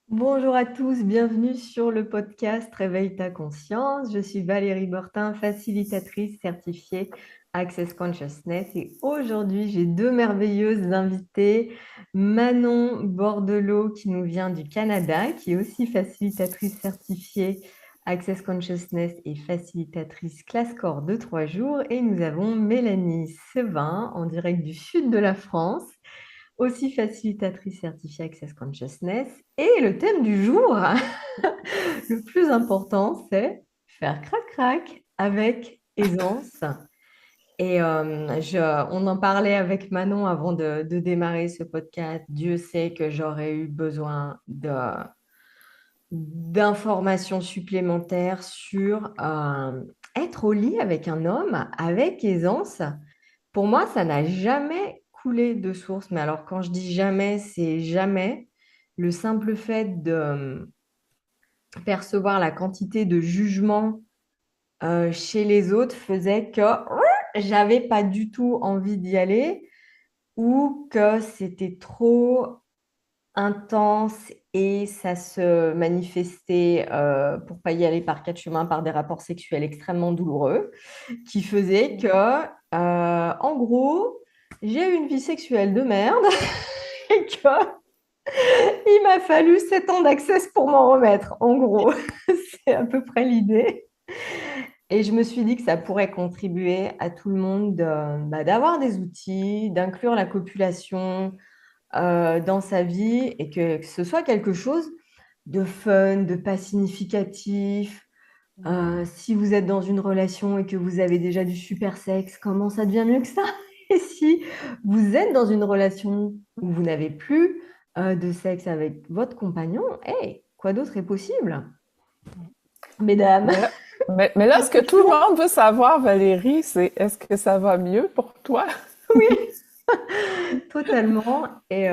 Bonjour à tous, bienvenue sur le podcast Réveille ta conscience. Je suis Valérie Bortin, facilitatrice certifiée Access Consciousness et aujourd'hui j'ai deux merveilleuses invitées. Manon Bordelot qui nous vient du Canada, qui est aussi facilitatrice certifiée Access Consciousness et facilitatrice classe corps de 3 jours. Et nous avons Mélanie Sevin en direct du sud de la France, aussi facilitatrice certifiée Access Consciousness. Et le thème du jour, le plus important, c'est faire crac-crac avec aisance. Et on en parlait avec Manon avant de démarrer ce podcast. Dieu sait que j'aurais eu besoin d'informations supplémentaires sur être au lit avec un homme avec aisance. Pour moi, ça n'a jamais coulé de source. Mais alors, quand je dis jamais, c'est jamais. Le simple fait de percevoir la quantité de jugement chez les autres faisait que j'avais pas du tout envie d'y aller ou que c'était trop intense et ça se manifestait, pour pas y aller par quatre chemins, par des rapports sexuels extrêmement douloureux qui faisaient que, en gros, j'ai eu une vie sexuelle de merde et que il m'a fallu 7 ans d'accès pour m'en remettre. En gros, c'est à peu près l'idée. Et je me suis dit que ça pourrait contribuer à tout le monde d'avoir des outils, d'inclure la copulation dans sa vie et que ce soit quelque chose de fun, de pas significatif. Si vous êtes dans une relation et que vous avez déjà du super sexe, comment ça devient mieux que ça? Et si vous êtes dans une relation où vous n'avez plus de sexe avec votre compagnon, hey, quoi d'autre est possible, mesdames? Mais là, mais là, ce que tout le monde veut savoir, Valérie, c'est est-ce que ça va mieux pour toi? Oui, totalement. Et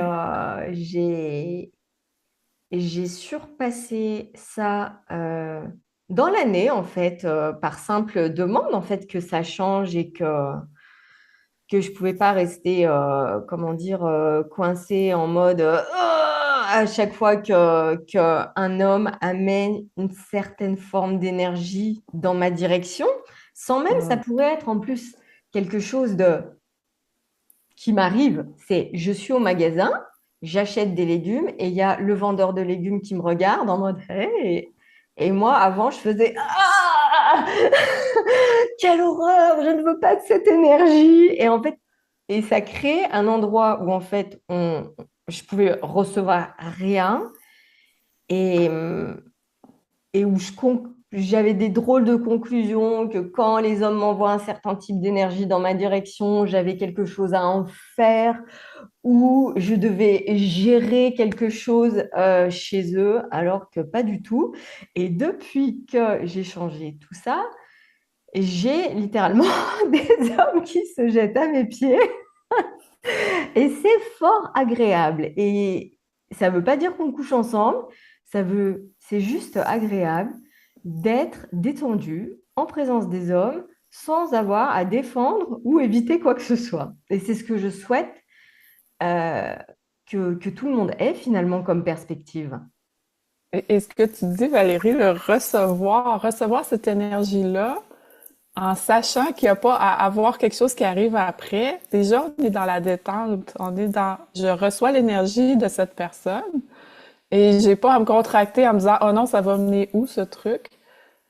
j'ai surpassé ça dans l'année, en fait, par simple demande, en fait, que ça change et que je pouvais pas rester, comment dire, coincée en mode à chaque fois qu'un homme amène une certaine forme d'énergie dans ma direction, sans même ça Mm. pourrait être en plus quelque chose de qui m'arrive, c'est je suis au magasin, j'achète des légumes et il y a le vendeur de légumes qui me regarde en mode hey! Et moi avant je faisais ah quelle horreur, je ne veux pas de cette énergie. Et en fait, et ça crée un endroit où en fait je pouvais recevoir rien et, et où j'avais des drôles de conclusions que quand les hommes m'envoient un certain type d'énergie dans ma direction, j'avais quelque chose à en faire ou je devais gérer quelque chose chez eux alors que pas du tout. Et depuis que j'ai changé tout ça, j'ai littéralement des hommes qui se jettent à mes pieds et c'est fort agréable. Et ça ne veut pas dire qu'on couche ensemble, c'est juste agréable d'être détendu en présence des hommes sans avoir à défendre ou éviter quoi que ce soit. Et c'est ce que je souhaite euh, que tout le monde ait finalement comme perspective. Et ce que tu dis, Valérie, le recevoir cette énergie-là, en sachant qu'il n'y a pas à avoir quelque chose qui arrive après, déjà, on est dans la détente, on est dans, je reçois l'énergie de cette personne et j'ai pas à me contracter en me disant, oh non, ça va mener où ce truc?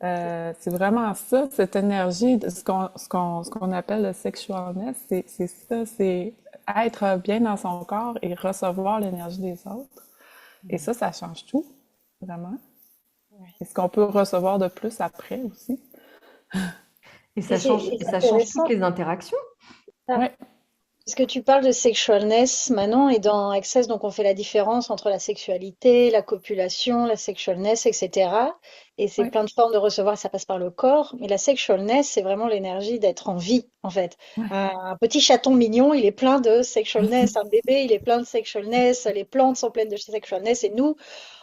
C'est vraiment ça, cette énergie, ce qu'on appelle le sexualness, c'est ça, c'est être bien dans son corps et recevoir l'énergie des autres. Et ça change tout, vraiment. Ouais. Et ce qu'on peut recevoir de plus après aussi. Et Et et c'est ça change toutes intéressant, les interactions. ça. Ouais, Parce que tu parles de sexualness maintenant, et dans Access, donc on fait la différence entre la sexualité, la copulation, la sexualness, etc. Et c'est ouais, plein de formes de recevoir, ça passe par le corps. Mais la sexualness, c'est vraiment l'énergie d'être en vie, en fait. ouais. Un petit chaton mignon, il est plein de sexualness. Un bébé, il est plein de sexualness. Les plantes sont pleines de sexualness. Et nous,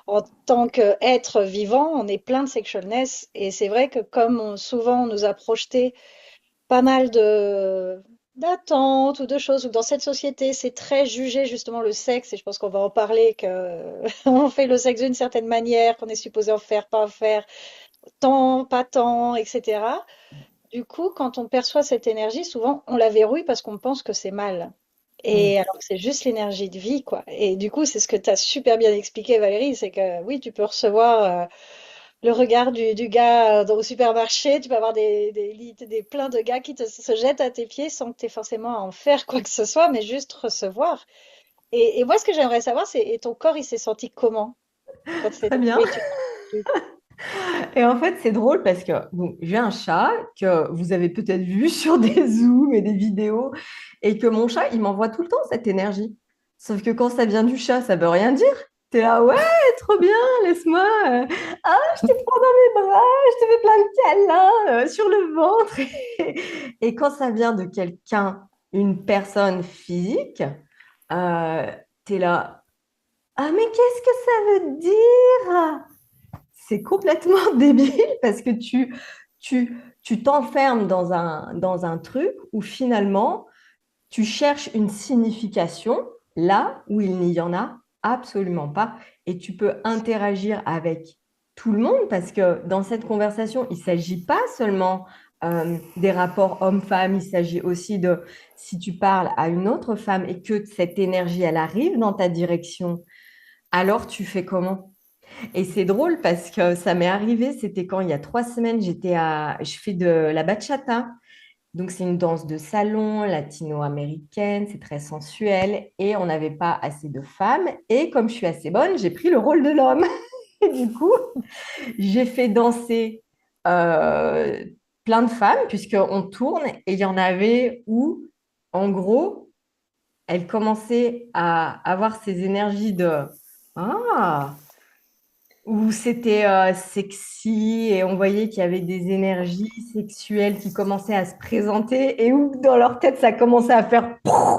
en tant qu'être vivant, on est plein de sexualness. Et c'est vrai que comme souvent on nous a projeté pas mal d'attente ou de choses, ou dans cette société, c'est très jugé justement le sexe, et je pense qu'on va en parler, que on fait le sexe d'une certaine manière, qu'on est supposé en faire, pas en faire, tant, pas tant, etc. Du coup, quand on perçoit cette énergie, souvent on la verrouille parce qu'on pense que c'est mal. Mm. Et alors que c'est juste l'énergie de vie, quoi. Et du coup, c'est ce que tu as super bien expliqué, Valérie, c'est que oui, tu peux recevoir le regard du gars au supermarché, tu peux avoir des plein de gars qui se jettent à tes pieds sans que tu aies forcément à en faire quoi que ce soit, mais juste recevoir. Et moi, ce que j'aimerais savoir, c'est, et ton corps, il s'est senti comment quand Très c'était... bien. Oui, Et en fait, c'est drôle parce que bon, j'ai un chat que vous avez peut-être vu sur des zooms et des vidéos et que mon chat, il m'envoie tout le temps cette énergie. Sauf que quand ça vient du chat, ça veut rien dire. T'es là, ouais, trop bien, laisse-moi. Ah, je te prends dans mes bras, je te fais plein de câlins sur le ventre. Et quand ça vient de quelqu'un, une personne physique, euh, t'es là, ah, mais qu'est-ce que ça veut dire? C'est complètement débile parce que tu t'enfermes dans un truc où finalement tu cherches une signification là où il n'y en a absolument pas et tu peux interagir avec tout le monde parce que dans cette conversation, il ne s'agit pas seulement des rapports hommes-femmes, il s'agit aussi de si tu parles à une autre femme et que cette énergie, elle arrive dans ta direction, alors tu fais comment? Et c'est drôle parce que ça m'est arrivé, c'était quand il y a 3 semaines, je fais de la bachata. Donc c'est une danse de salon latino-américaine, c'est très sensuel et on n'avait pas assez de femmes. Et comme je suis assez bonne, j'ai pris le rôle de l'homme. Et du coup, j'ai fait danser euh, plein de femmes puisqu'on tourne et il y en avait où, en gros, elles commençaient à avoir ces énergies de Ah, où c'était sexy et on voyait qu'il y avait des énergies sexuelles qui commençaient à se présenter et où dans leur tête ça commençait à faire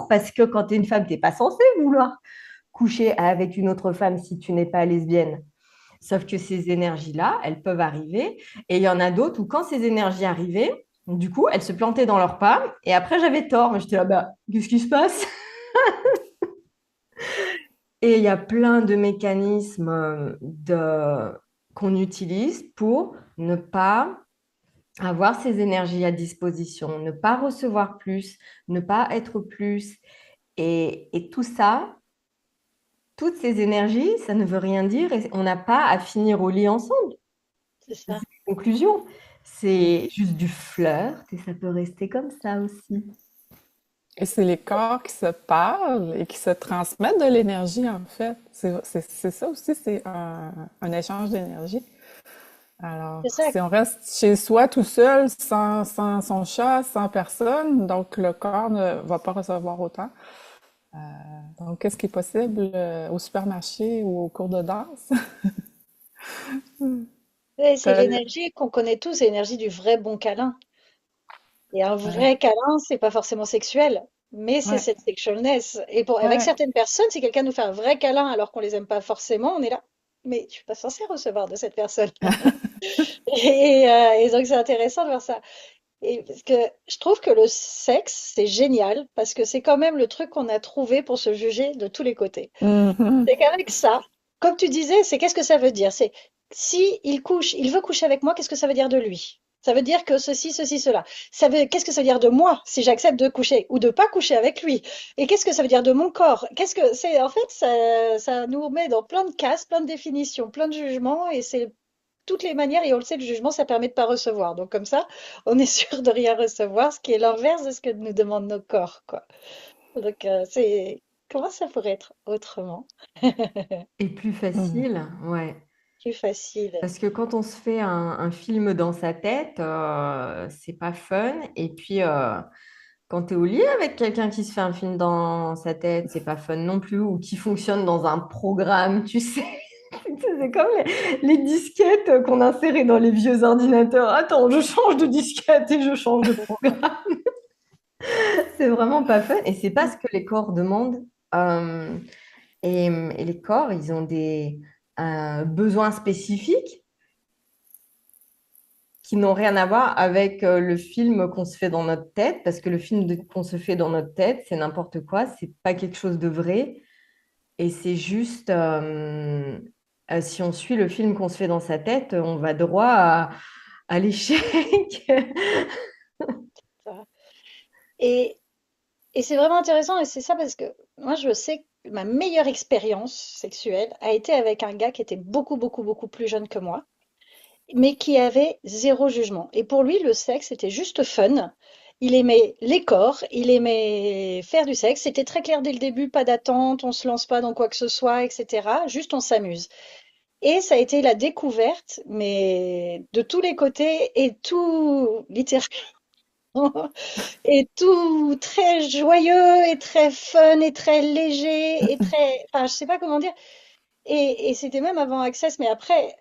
parce que quand tu es une femme, tu n'es pas censée vouloir coucher avec une autre femme si tu n'es pas lesbienne. Sauf que ces énergies-là, elles peuvent arriver et il y en a d'autres où quand ces énergies arrivaient, du coup, elles se plantaient dans leurs pas et après j'avais tort. Mais j'étais là, bah, qu'est-ce qui se passe? Et il y a plein de mécanismes qu'on utilise pour ne pas avoir ces énergies à disposition, ne pas recevoir plus, ne pas être plus. Et tout ça, toutes ces énergies, ça ne veut rien dire et on n'a pas à finir au lit ensemble. c'est C'est ça. une conclusion. C'est juste du flirt et ça peut rester comme ça aussi. Et c'est les corps qui se parlent et qui se transmettent de l'énergie, en fait. C'est ça aussi, c'est un échange d'énergie. Alors, C'est ça. si on reste chez soi tout seul, sans son chat, sans personne, donc le corps ne va pas recevoir autant. Donc, qu'est-ce qui est possible au supermarché ou au cours de danse? Ouais, c'est T'as- l'énergie qu'on connaît tous, c'est l'énergie du vrai bon câlin. Et un Ouais, vrai câlin, c'est pas forcément sexuel, mais c'est ouais, cette sexualness. Et avec ouais. certaines personnes, si quelqu'un nous fait un vrai câlin alors qu'on les aime pas forcément, on est là. Mais je suis pas censée recevoir de cette personne. Et donc c'est intéressant de voir ça. Et parce que je trouve que le sexe, c'est génial parce que c'est quand même le truc qu'on a trouvé pour se juger de tous les côtés. Mhm. C'est qu'avec ça, comme tu disais, c'est qu'est-ce que ça veut dire? C'est si il veut coucher avec moi, qu'est-ce que ça veut dire de lui? Ça veut dire que ceci, cela. Qu'est-ce que ça veut dire de moi si j'accepte de coucher ou de pas coucher avec lui? Et qu'est-ce que ça veut dire de mon corps? Qu'est-ce que c'est? En fait, ça nous met dans plein de cases, plein de définitions, plein de jugements, et c'est toutes les manières. Et on le sait, le jugement, ça permet de pas recevoir. Donc comme ça, on est sûr de rien recevoir, ce qui est l'inverse de ce que nous demandent nos corps, quoi. Donc c'est comment ça pourrait être autrement? Et plus Mhm. facile, ouais. Plus facile. Parce que quand on se fait un film dans sa tête, c'est pas fun. Et puis, quand tu es au lit avec quelqu'un qui se fait un film dans sa tête, c'est pas fun non plus. Ou qui fonctionne dans un programme, tu sais. C'est comme les disquettes qu'on insérait dans les vieux ordinateurs. Attends, je change de disquette et je change de programme. C'est vraiment pas fun. Et c'est pas ce que les corps demandent. Euh, et les corps, ils ont des besoins spécifiques qui n'ont rien à voir avec le film qu'on se fait dans notre tête, parce que le film qu'on se fait dans notre tête, c'est n'importe quoi, c'est pas quelque chose de vrai, et c'est juste, si on suit le film qu'on se fait dans sa tête, on va droit à l'échec. Ça. Et, et c'est vraiment intéressant, et c'est ça parce que moi, je sais que ma meilleure expérience sexuelle a été avec un gars qui était beaucoup, beaucoup, beaucoup plus jeune que moi, mais qui avait zéro jugement. Et pour lui, le sexe était juste fun. Il aimait les corps, il aimait faire du sexe. C'était très clair dès le début, pas d'attente, on se lance pas dans quoi que ce soit, etc. Juste on s'amuse. Et ça a été la découverte, mais de tous les côtés et tout, littéralement, et tout très joyeux et très fun et très léger et très, enfin, je sais pas comment dire. Et c'était même avant Access, mais après,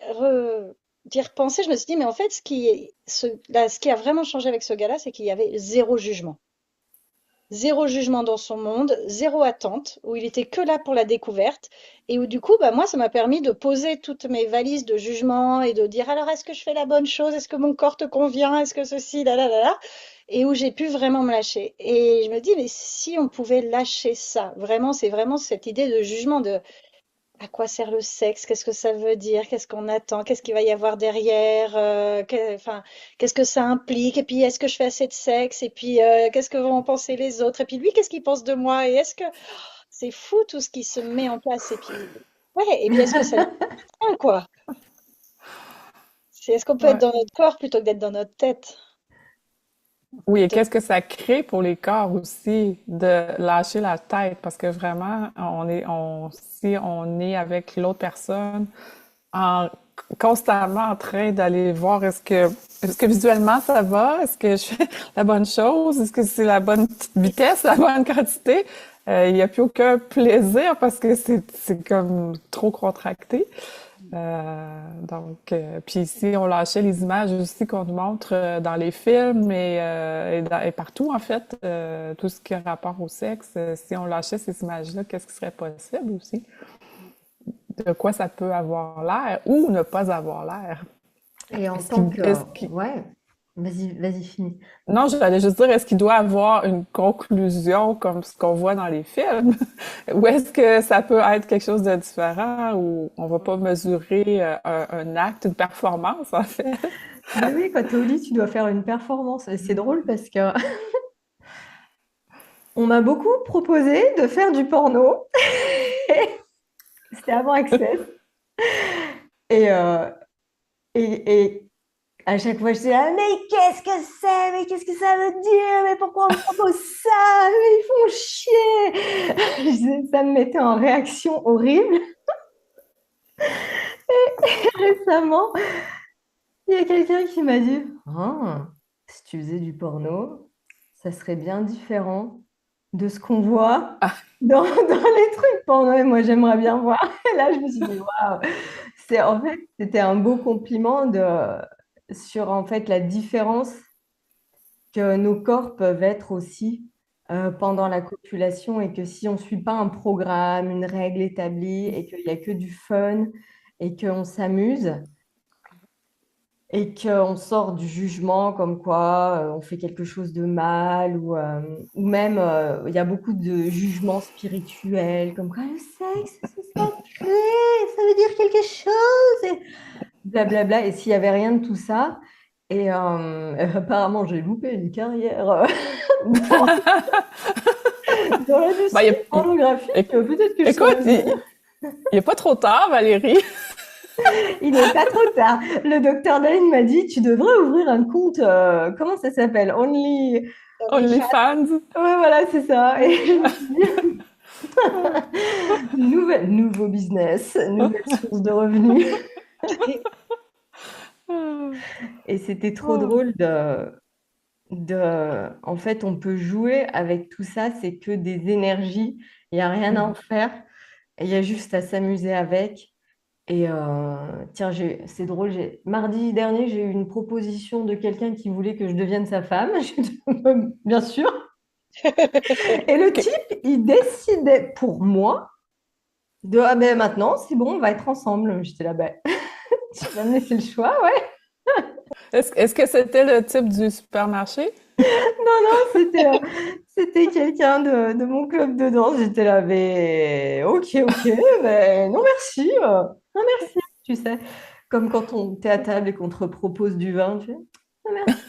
d'y repenser, je me suis dit, mais en fait, ce qui a vraiment changé avec ce gars-là, c'est qu'il y avait zéro jugement. Zéro jugement dans son monde, zéro attente, où il était que là pour la découverte, et où du coup, bah, moi, ça m'a permis de poser toutes mes valises de jugement et de dire, alors, est-ce que je fais la bonne chose? Est-ce que mon corps te convient? Est-ce que ceci, là, là, là, là? Et où j'ai pu vraiment me lâcher. Et je me dis, mais si on pouvait lâcher ça, vraiment, c'est vraiment cette idée de jugement de à quoi sert le sexe? Qu'est-ce que ça veut dire? Qu'est-ce qu'on attend? Qu'est-ce qu'il va y avoir derrière? Enfin, qu'est-ce que ça implique? Et puis, est-ce que je fais assez de sexe? Et puis, qu'est-ce que vont en penser les autres? Et puis, lui, qu'est-ce qu'il pense de moi? Et est-ce que c'est fou tout ce qui se met en place? Et puis, ouais. Et puis, est-ce que ça tient, quoi? Est-ce qu'on peut être Ouais. dans notre corps plutôt que d'être dans notre tête? Oui, et De- qu'est-ce que ça crée pour les corps aussi de lâcher la tête? Parce que vraiment, si on est avec l'autre personne, en, constamment en train d'aller voir est-ce que visuellement ça va? Est-ce que je fais la bonne chose? Est-ce que c'est la bonne vitesse, la bonne quantité? Il n'y a plus aucun plaisir parce que c'est comme trop contracté. Puis si on lâchait les images aussi qu'on nous montre dans les films et partout, en fait, tout ce qui a rapport au sexe, si on lâchait ces images-là, qu'est-ce qui serait possible aussi? De quoi ça peut avoir l'air ou ne pas avoir l'air? Et en Est-ce tant qu'il, que... est-ce qu'il, Ouais, vas-y, finis. non, j'allais juste dire, est-ce qu'il doit avoir une conclusion comme ce qu'on voit dans les films? Ou est-ce que ça peut être quelque chose de différent où on va pas mesurer un acte, une performance, en fait? Mais oui, quand tu es au lit, tu dois faire une performance. Et c'est drôle parce que on m'a beaucoup proposé de faire du porno. C'était avant Access. Et, euh, et à chaque fois, je disais, ah, mais qu'est-ce que c'est? Mais qu'est-ce que ça veut dire? Mais pourquoi on me propose ça? Mais ils font chier! Ça me mettait en réaction horrible. Récemment, il y a quelqu'un qui m'a dit, ah, si tu faisais du porno, ça serait bien différent de ce qu'on voit dans les trucs porno. Et moi, j'aimerais bien voir. Et là, je me suis dit, waouh! En fait, c'était un beau compliment sur en fait la différence que nos corps peuvent être aussi pendant la copulation et que si on ne suit pas un programme, une règle établie et qu'il n'y a que du fun et qu'on s'amuse et qu'on sort du jugement comme quoi on fait quelque chose de mal ou même il y a beaucoup de jugements spirituels comme quoi le sexe c'est sacré, ça veut dire quelque chose et blablabla. Et s'il n'y avait rien de tout ça, et apparemment, j'ai loupé une carrière dans, dans Ben, l'industrie pornographique. Peut-être que je écoute, serais... il est pas trop tard, Valérie. Il n'est pas trop tard. Le docteur Dane m'a dit, tu devrais ouvrir un compte, comment ça s'appelle? Only... OnlyFans. Ouais, voilà, c'est ça. Et je me suis dit, nouveau business, nouvelle source de revenus. Et c'était trop drôle en fait, on peut jouer avec tout ça, c'est que des énergies, il n'y a rien à en faire, et il y a juste à s'amuser avec. Et tiens, c'est drôle, mardi dernier, j'ai eu une proposition de quelqu'un qui voulait que je devienne sa femme. J'ai dit, bien sûr. Et le type, il décidait pour moi ah ben maintenant, c'est bon, on va être ensemble. J'étais là, ben, tu vas me laisser le choix, ouais. Est-ce que c'était le type du supermarché? Non, non, c'était quelqu'un de mon club de danse. J'étais là, mais ok, ok, mais non merci, non merci, tu sais. Comme quand on t'es à table et qu'on te propose du vin, tu fais, non merci.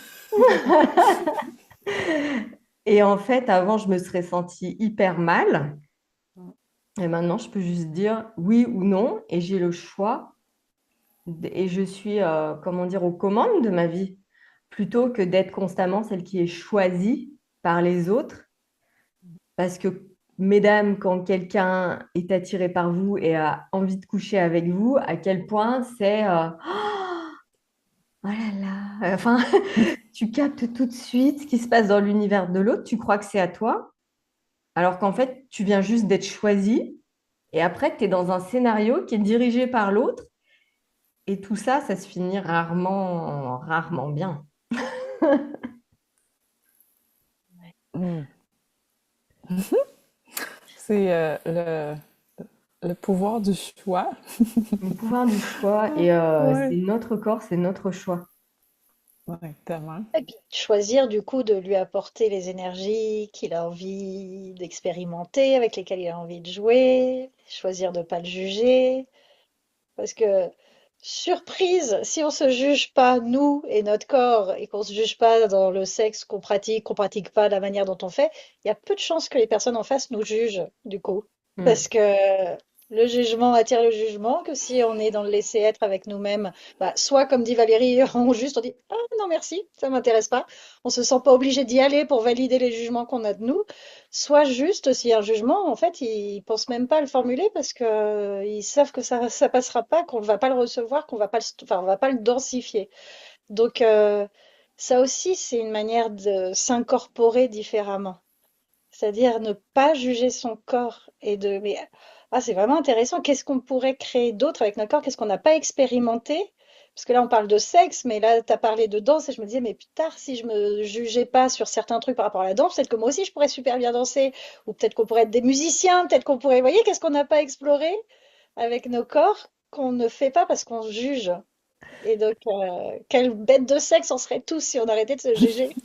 Et en fait, avant, je me serais sentie hyper mal. Et maintenant, je peux juste dire oui ou non, et j'ai le choix, et je suis, comment dire, aux commandes de ma vie, plutôt que d'être constamment celle qui est choisie par les autres. Parce que, mesdames, quand quelqu'un est attiré par vous et a envie de coucher avec vous, à quel point c'est oh là là, enfin, tu captes tout de suite ce qui se passe dans l'univers de l'autre, tu crois que c'est à toi, alors qu'en fait, tu viens juste d'être choisi et après, tu es dans un scénario qui est dirigé par l'autre et tout ça, ça se finit rarement, rarement bien. Hmm. C'est le pouvoir du choix. Le pouvoir du choix et c'est Ouais, notre corps, c'est notre choix. ouais, tellement. Et puis choisir du coup de lui apporter les énergies qu'il a envie d'expérimenter, avec lesquelles il a envie de jouer, choisir de ne pas le juger. Parce que, surprise, si on se juge pas, nous et notre corps, et qu'on se juge pas dans le sexe qu'on pratique pas, la manière dont on fait, il y a peu de chances que les personnes en face nous jugent, du coup. Hmm. Parce que le jugement attire le jugement, que si on est dans le laisser-être avec nous-mêmes, bah, soit comme dit Valérie, on dit, ah non merci, ça m'intéresse pas. On se sent pas obligé d'y aller pour valider les jugements qu'on a de nous. Soit juste, s'il y a un jugement, en fait, ils pensent même pas à le formuler parce que ils savent que ça passera pas, qu'on ne va pas le recevoir, qu'on va pas enfin, on va pas le densifier. Donc, ça aussi, c'est une manière de s'incorporer différemment. C'est-à-dire ne pas juger son corps mais c'est vraiment intéressant. Qu'est-ce qu'on pourrait créer d'autre avec notre corps? Qu'est-ce qu'on n'a pas expérimenté? Parce que là, on parle de sexe, mais là, tu as parlé de danse et je me disais, mais plus tard, si je me jugeais pas sur certains trucs par rapport à la danse, peut-être que moi aussi, je pourrais super bien danser. Ou peut-être qu'on pourrait être des musiciens, peut-être qu'on pourrait, vous voyez, qu'est-ce qu'on n'a pas exploré avec nos corps qu'on ne fait pas parce qu'on se juge. Et donc, quelle bête de sexe on serait tous si on arrêtait de se juger.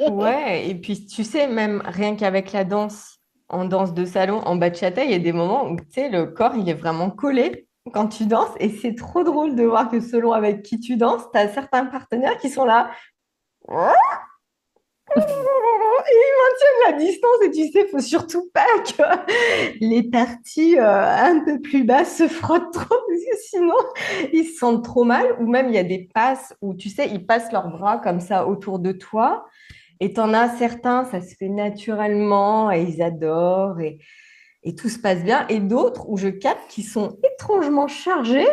Ouais, et puis tu sais, même rien qu'avec la danse, en danse de salon, en bachata, il y a des moments où tu sais, le corps, il est vraiment collé quand tu danses. Et c'est trop drôle de voir que selon avec qui tu danses, tu as certains partenaires qui sont là. Et ils maintiennent la distance. Et tu sais, il faut surtout pas que les parties un peu plus basses se frottent trop, parce que sinon, ils se sentent trop mal. Ou même, il y a des passes où, tu sais, ils passent leurs bras comme ça autour de toi. Et t'en as certains, ça se fait naturellement et ils adorent et tout se passe bien. Et d'autres où je capte qui sont étrangement chargés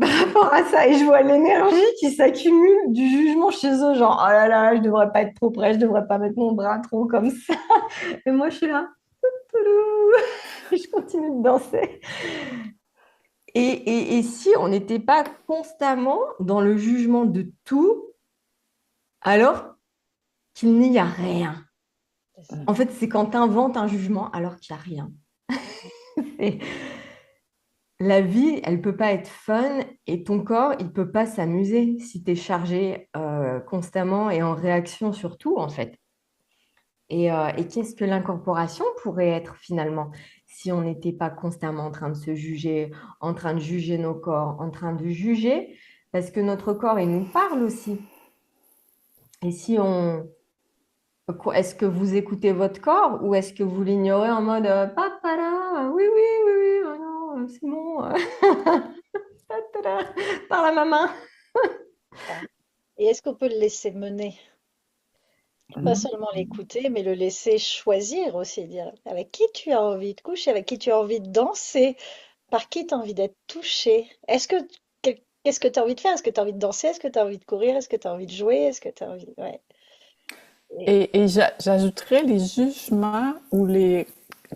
par rapport à ça. Et je vois l'énergie qui s'accumule du jugement chez eux, genre, oh là là, je devrais pas être trop près, je devrais pas mettre mon bras trop comme ça. Et moi, je suis là, toulou, et je continue de danser. Et si on n'était pas constamment dans le jugement de tout, alors qu'il n'y a rien. C'est ça. En fait, c'est quand tu inventes un jugement alors qu'il n'y a rien. Et la vie, elle peut pas être fun et ton corps, il peut pas s'amuser si tu es chargé constamment et en réaction sur tout, en fait. Et qu'est-ce que l'incorporation pourrait être finalement si on n'était pas constamment en train de se juger, en train de juger nos corps, en train de juger, parce que notre corps, il nous parle aussi. Et si on, est-ce que vous écoutez votre corps ou est-ce que vous l'ignorez en mode papa là, oui, oui, oui, oui, oh non, c'est bon, tada, par la maman. Ça. Et est-ce qu'on peut le laisser mener? Pas Mhm. seulement l'écouter, mais le laisser choisir aussi, dire avec qui tu as envie de coucher, avec qui tu as envie de danser, par qui tu as envie d'être touché. Qu'est-ce que tu as envie de faire? Est-ce que tu as envie de danser? Est-ce que tu as envie de courir? Est-ce que tu as envie de jouer? Est-ce que tu as envie... Ouais. Et- Et j'ajouterais les jugements ou les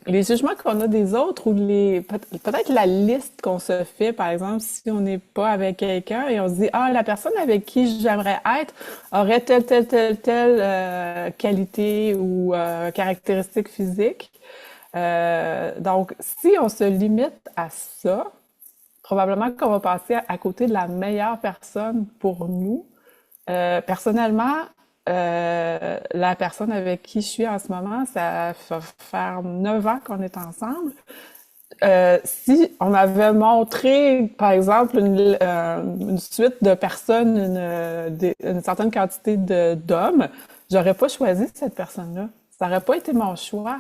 jugements qu'on a des autres ou peut-être la liste qu'on se fait, par exemple, si on n'est pas avec quelqu'un et on se dit, ah, la personne avec qui j'aimerais être aurait telle qualité ou caractéristique physique. Donc, si on se limite à ça, probablement qu'on va passer à côté de la meilleure personne pour nous. Personnellement, la personne avec qui je suis en ce moment, ça va faire 9 ans qu'on est ensemble. Si on m'avait montré, par exemple, une suite de personnes, une certaine quantité d'hommes, j'aurais pas choisi cette personne-là. Ça n'aurait pas été mon choix.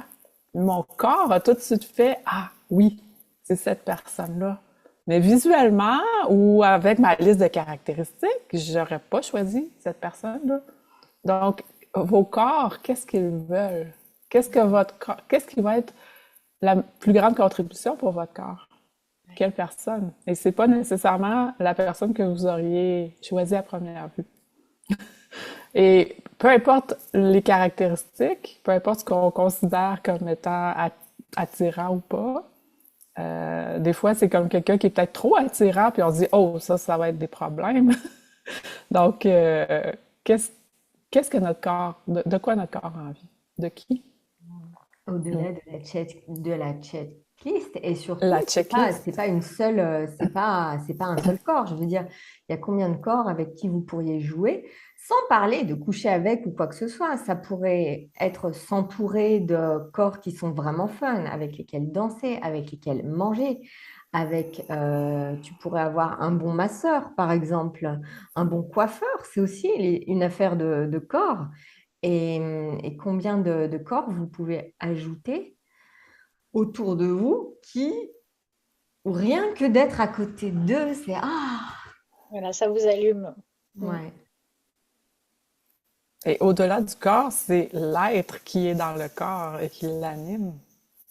Mon corps a tout de suite fait, ah oui, c'est cette personne-là. Mais visuellement ou avec ma liste de caractéristiques, j'aurais pas choisi cette personne-là. Donc, vos corps, qu'est-ce qu'ils veulent? Qu'est-ce qui va être la plus grande contribution pour votre corps? Quelle personne? Et c'est pas nécessairement la personne que vous auriez choisie à première vue. Et peu importe les caractéristiques, peu importe ce qu'on considère comme étant attirant ou pas, des fois c'est comme quelqu'un qui est peut-être trop attirant, puis on se dit oh ça va être des problèmes. Donc qu'est-ce qu'est-ce que notre corps, de quoi notre corps a envie? De qui? Au-delà Mm. de la checklist, et surtout, La checklist. c'est pas une seule, c'est pas un seul corps. Je veux dire, il y a combien de corps avec qui vous pourriez jouer, sans parler de coucher avec ou quoi que ce soit. Ça pourrait être s'entourer de corps qui sont vraiment fun, avec lesquels danser, avec lesquels manger, tu pourrais avoir un bon masseur, par exemple, un bon coiffeur. C'est aussi une affaire de corps. Et combien de corps vous pouvez ajouter autour de vous qui, ou rien que d'être à côté d'eux, c'est ah, Voilà, ça vous allume. Mm. ouais, Et au-delà du corps, c'est l'être qui est dans le corps et qui l'anime,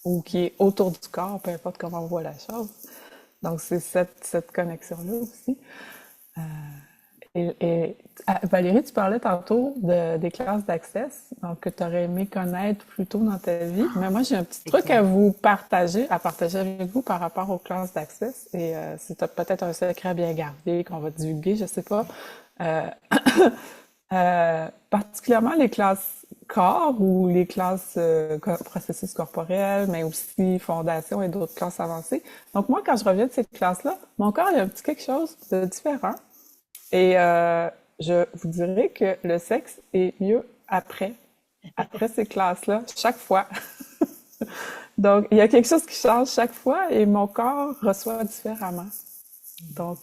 ou qui est autour du corps, peu importe comment on voit la chose. Donc, c'est cette connexion-là aussi. Valérie, tu parlais tantôt des classes d'Access, donc que tu aurais aimé connaître plus tôt dans ta vie. Mais moi, j'ai un petit c'est truc clair. à partager avec vous par rapport aux classes d'Access. Et c'est peut-être un secret bien gardé qu'on va divulguer, je sais pas. Euh, particulièrement les classes corps ou les classes processus corporels, mais aussi fondation et d'autres classes avancées. Donc moi, quand je reviens de ces classes-là, mon corps, il y a un petit quelque chose de différent. Et je vous dirais que le sexe est mieux après ces classes-là, chaque fois. Donc, il y a quelque chose qui change chaque fois et mon corps reçoit différemment. Donc,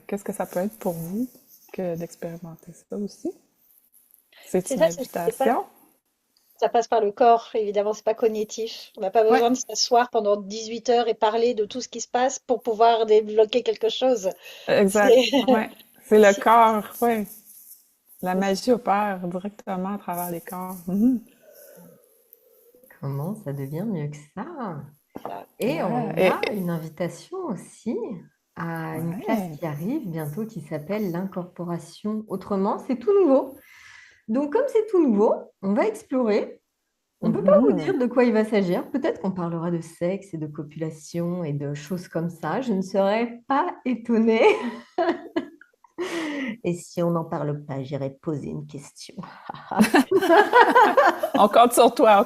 qu'est-ce que ça peut être pour vous que d'expérimenter ça aussi? C'est C'est une ça, c'est pas, invitation. ça passe par le corps, évidemment, c'est pas cognitif. On n'a pas Ouais, besoin de s'asseoir pendant 18 heures et parler de tout ce qui se passe pour pouvoir débloquer quelque chose. exact. C'est, Ouais. C'est le c'est, corps, ouais. La c'est- magie opère directement à travers les corps. Mhm. Comment ça devient mieux que ça? ça. Et Ouais. on a une invitation aussi à une classe Ouais. qui arrive bientôt qui s'appelle l'incorporation autrement. C'est tout nouveau. Donc, comme c'est tout nouveau, on va explorer. On ne peut pas vous Mhm. dire de quoi il va s'agir. Peut-être qu'on parlera de sexe et de copulation et de choses comme ça. Je ne serais pas étonnée. Et si on n'en parle pas, j'irai poser une question. On compte sur toi,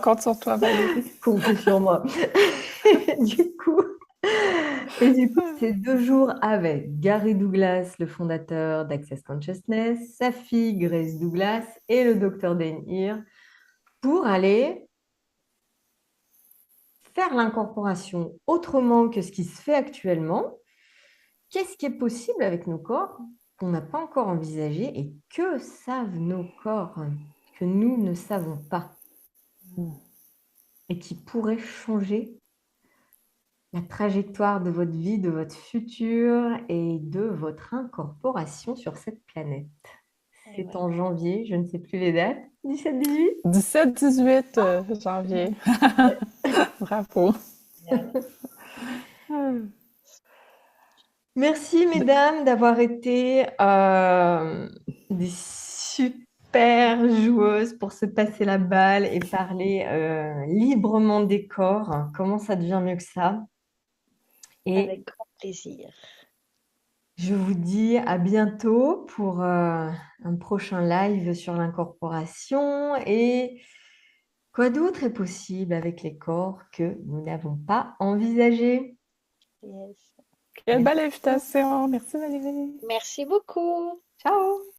Valérie. Comptez sur moi. Du coup, c'est 2 jours avec Gary Douglas, le fondateur d'Access Consciousness, sa fille Grace Douglas et le docteur Dan Heer pour aller faire l'incorporation autrement que ce qui se fait actuellement. Qu'est-ce qui est possible avec nos corps qu'on n'a pas encore envisagé et que savent nos corps que nous ne savons pas et qui pourrait changer la trajectoire de votre vie, de votre futur et de votre incorporation sur cette planète. Et C'est ouais. en janvier, je ne sais plus les dates, 17-18. 17-18 janvier. Bravo. Génial. Merci mesdames d'avoir été des super joueuses pour se passer la balle et parler librement des corps. Comment ça devient mieux que ça? Et Avec grand plaisir. je vous dis à bientôt pour un prochain live sur l'incorporation et quoi d'autre est possible avec les corps que nous n'avons pas envisagé. Yes. Quelle belle Merci. invitation. Merci Valérie. Merci beaucoup. Ciao.